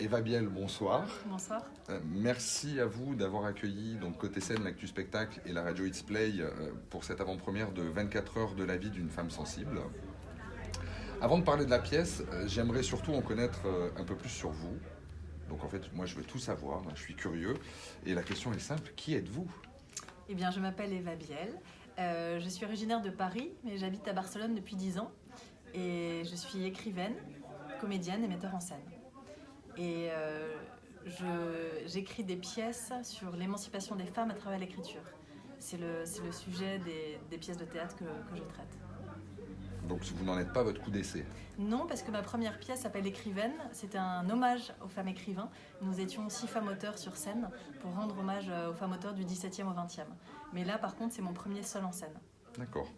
Eva Biel, bonsoir. Bonsoir. Merci à vous d'avoir accueilli donc, Côté Scène, l'Actu Spectacle et la radio It's Play pour cette avant-première de 24 heures de la vie d'une femme sensible. Avant de parler de la pièce, j'aimerais surtout en connaître un peu plus sur vous. Donc en fait, moi je veux tout savoir, je suis curieux. Et la question est simple, qui êtes-vous ? Eh bien, je m'appelle Eva Biel. Je suis originaire de Paris, mais j'habite à Barcelone depuis 10 ans. Et je suis écrivaine, comédienne et metteur en scène. Et j'écris des pièces sur l'émancipation des femmes à travers l'écriture. C'est le sujet des pièces de théâtre que je traite. Donc vous n'en êtes pas votre coup d'essai ? Non, parce que ma première pièce s'appelle Écrivaine. C'était un hommage aux femmes écrivains. Nous étions 6 femmes auteurs sur scène pour rendre hommage aux femmes auteurs du 17e au 20e. Mais là, par contre, c'est mon premier seul en scène. D'accord.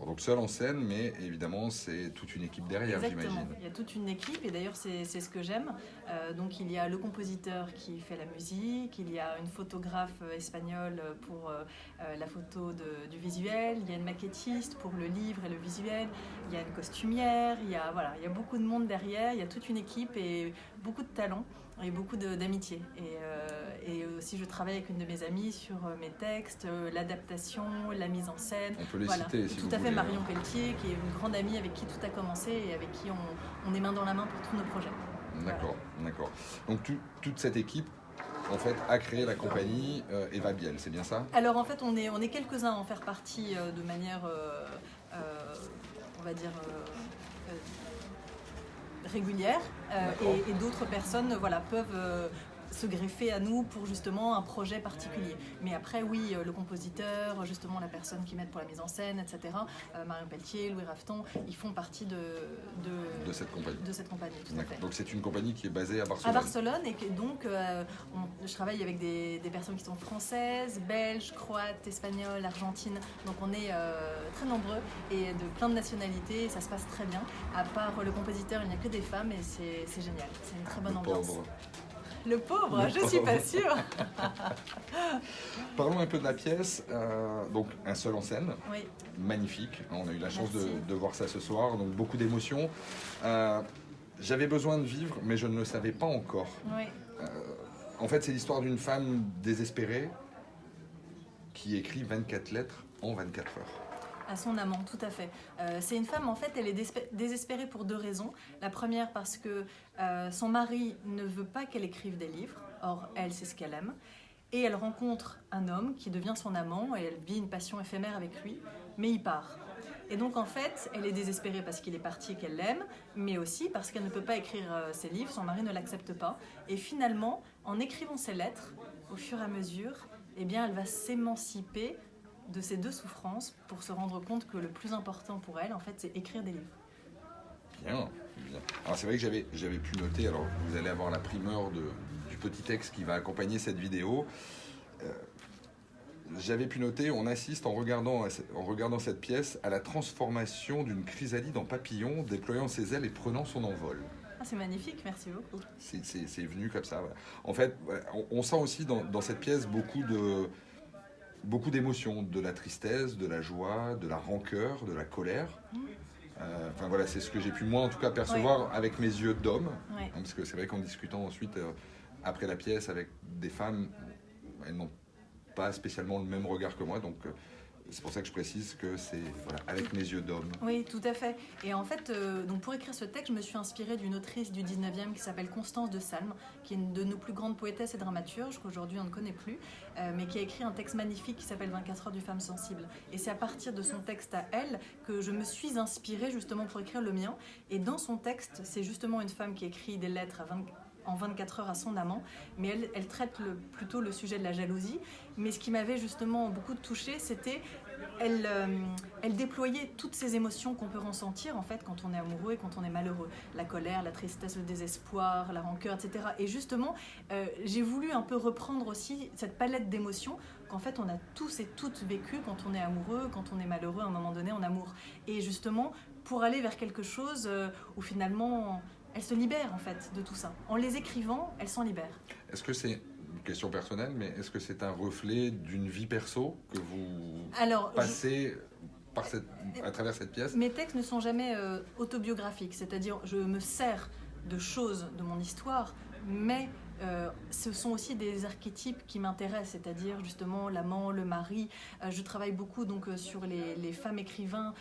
Donc seul en scène, mais évidemment, c'est toute une équipe derrière, Exactement. J'imagine. Il y a toute une équipe, et d'ailleurs, c'est ce que j'aime. Donc, il y a le compositeur qui fait la musique, il y a une photographe espagnole pour la photo du visuel, il y a une maquettiste pour le livre et le visuel, il y a une costumière, il y a beaucoup de monde derrière, il y a toute une équipe et beaucoup de talent et beaucoup d'amitié. Et aussi, je travaille avec une de mes amies sur mes textes, l'adaptation, la mise en scène. On peut les citer si vous voulez. Tout à fait, Marion Pelletier, qui est une grande amie avec qui tout a commencé et avec qui on est main dans la main pour tous nos projets. D'accord. Donc toute cette équipe, en fait, a créé la compagnie Eva Biel, c'est bien ça ? Alors en fait, on est quelques-uns à en faire partie de manière, on va dire, régulière, et d'autres personnes peuvent se greffer à nous pour justement un projet particulier. Mais après, oui, le compositeur, justement la personne qui m'aide pour la mise en scène, etc., Marion Pelletier, Louis Rafton, ils font partie de cette compagnie. Tout à fait. Donc c'est une compagnie qui est basée à Barcelone. À Barcelone, et que donc je travaille avec des personnes qui sont françaises, belges, croates, espagnoles, argentines. Donc on est très nombreux et de plein de nationalités, et ça se passe très bien. À part le compositeur, il n'y a que des femmes et c'est génial. C'est une très bonne ambiance. Le pauvre, je suis pas sûre. Parlons un peu de la pièce. Donc un seul en scène, oui. Magnifique. On a eu la chance de voir ça ce soir, donc beaucoup d'émotions. J'avais besoin de vivre, mais je ne le savais pas encore. Oui. En fait, c'est l'histoire d'une femme désespérée qui écrit 24 lettres en 24 heures. À son amant, tout à fait. C'est une femme, en fait, elle est désespérée pour 2 raisons. La première, parce que son mari ne veut pas qu'elle écrive des livres. Or, elle, c'est ce qu'elle aime. Et elle rencontre un homme qui devient son amant et elle vit une passion éphémère avec lui, mais il part. Et donc, en fait, elle est désespérée parce qu'il est parti et qu'elle l'aime, mais aussi parce qu'elle ne peut pas écrire ses livres, son mari ne l'accepte pas. Et finalement, en écrivant ses lettres, au fur et à mesure, eh bien, elle va s'émanciper de ces 2 souffrances pour se rendre compte que le plus important pour elle, en fait, c'est écrire des livres. Bien. Alors c'est vrai que j'avais pu noter, alors vous allez avoir la primeur du petit texte qui va accompagner cette vidéo. J'avais pu noter, on assiste en regardant cette pièce à la transformation d'une chrysalide en papillon, déployant ses ailes et prenant son envol. Ah, c'est magnifique, merci beaucoup. C'est venu comme ça. Voilà. En fait, on sent aussi dans cette pièce beaucoup d'émotions, de la tristesse, de la joie, de la rancœur, de la colère. Enfin voilà, c'est ce que j'ai pu moi en tout cas percevoir avec mes yeux d'homme. Parce que c'est vrai qu'en discutant ensuite après la pièce avec des femmes, elles n'ont pas spécialement le même regard que moi, donc c'est pour ça que je précise que c'est avec mes yeux d'homme. Oui, tout à fait. Et en fait, donc pour écrire ce texte, je me suis inspirée d'une autrice du 19e qui s'appelle Constance de Salm, qui est une de nos plus grandes poétesses et dramaturges, qu'aujourd'hui on ne connaît plus, mais qui a écrit un texte magnifique qui s'appelle 24 heures du femme sensible. Et c'est à partir de son texte à elle que je me suis inspirée justement pour écrire le mien. Et dans son texte, c'est justement une femme qui écrit des lettres en 24 heures à son amant, mais elle traite plutôt le sujet de la jalousie. Mais ce qui m'avait justement beaucoup touchée, c'était elle déployait toutes ces émotions qu'on peut ressentir en fait quand on est amoureux et quand on est malheureux. La colère, la tristesse, le désespoir, la rancœur, etc. Et justement, j'ai voulu un peu reprendre aussi cette palette d'émotions qu'en fait on a tous et toutes vécu quand on est amoureux, quand on est malheureux à un moment donné en amour. Et justement, pour aller vers quelque chose où finalement elle se libère en fait de tout ça. En les écrivant, elle s'en libère. Est-ce que c'est une question personnelle, mais est-ce que c'est un reflet d'une vie perso que vous passez à travers cette pièce ? Mes textes ne sont jamais autobiographiques, c'est-à-dire je me sers de choses de mon histoire mais ce sont aussi des archétypes qui m'intéressent, c'est-à-dire justement l'amant, le mari. Je travaille beaucoup donc sur les femmes écrivains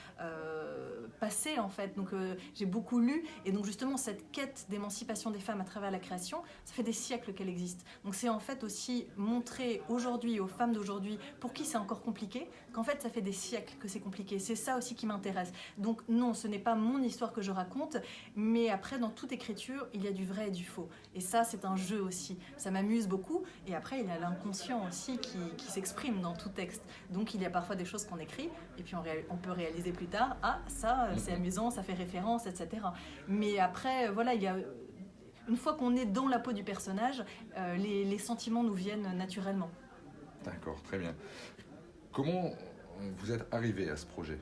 passées en fait. Donc j'ai beaucoup lu et donc justement cette quête d'émancipation des femmes à travers la création, ça fait des siècles qu'elle existe. Donc c'est en fait aussi montrer aujourd'hui aux femmes d'aujourd'hui pour qui c'est encore compliqué, qu'en fait ça fait des siècles que c'est compliqué. C'est ça aussi qui m'intéresse. Donc non, ce n'est pas mon histoire que je raconte, mais après dans toute écriture il y a du vrai et du faux. Et ça c'est un jeu aussi. Ça m'amuse beaucoup. Et après, il y a l'inconscient aussi qui s'exprime dans tout texte. Donc, il y a parfois des choses qu'on écrit et puis on peut réaliser plus tard. Ah, ça, c'est amusant, ça fait référence, etc. Mais après, voilà, il y a... Une fois qu'on est dans la peau du personnage, les sentiments nous viennent naturellement. D'accord, très bien. Comment vous êtes arrivé à ce projet ?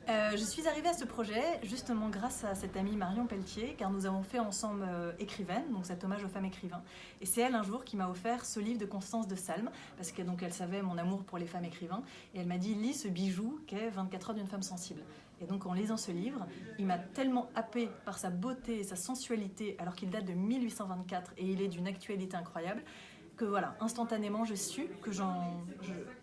Je suis arrivée à ce projet justement grâce à cette amie Marion Pelletier, car nous avons fait ensemble Écrivaine, donc cet hommage aux femmes écrivains. Et c'est elle un jour qui m'a offert ce livre de Constance de Salm, parce que donc elle savait mon amour pour les femmes écrivains, et elle m'a dit lis ce bijou qu'est 24 heures d'une femme sensible. Et donc en lisant ce livre, il m'a tellement happée par sa beauté et sa sensualité, alors qu'il date de 1824 et il est d'une actualité incroyable, que voilà, instantanément, je sus que je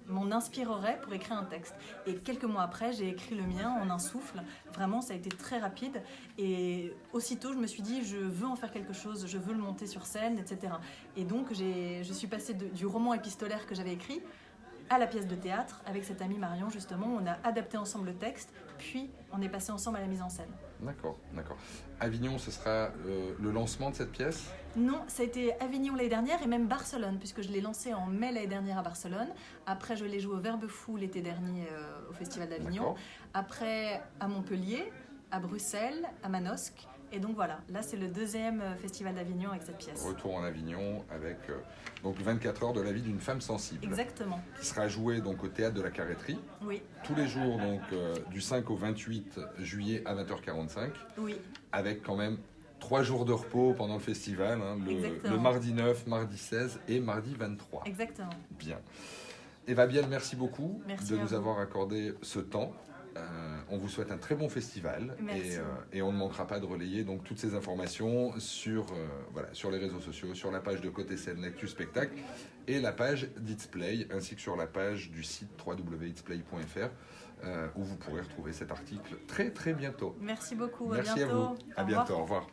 m'en inspirerais pour écrire un texte. Et quelques mois après, j'ai écrit le mien en un souffle. Vraiment, ça a été très rapide. Et aussitôt, je me suis dit, je veux en faire quelque chose, je veux le monter sur scène, etc. Et donc, je suis passée du roman épistolaire que j'avais écrit à la pièce de théâtre avec cette amie Marion, justement. On a adapté ensemble le texte, puis on est passé ensemble à la mise en scène. D'accord, d'accord. Avignon, ce sera le lancement de cette pièce ? Non, ça a été Avignon l'année dernière et même Barcelone, puisque je l'ai lancé en mai l'année dernière à Barcelone. Après, je l'ai joué au Verbe Fou l'été dernier au Festival d'Avignon. D'accord. Après, à Montpellier, à Bruxelles, à Manosque. Et donc voilà, là c'est le deuxième festival d'Avignon avec cette pièce. Retour en Avignon avec donc 24 heures de la vie d'une femme sensible. Exactement. Qui sera jouée donc au Théâtre de la Carrêterie. Oui. Tous les jours donc du 5 au 28 juillet à 20h45. Oui. Avec quand même 3 jours de repos pendant le festival, hein, le mardi 9, mardi 16 et mardi 23. Exactement. Bien. Eva Biel, merci beaucoup merci de nous avoir accordé ce temps. On vous souhaite un très bon festival et on ne manquera pas de relayer donc toutes ces informations sur les réseaux sociaux, sur la page de Côté Scène Lecture Spectacle et la page d'Itsplay ainsi que sur la page du site www.itsplay.fr où vous pourrez retrouver cet article très très bientôt. Merci beaucoup, merci à bientôt. À vous, à bientôt, au revoir.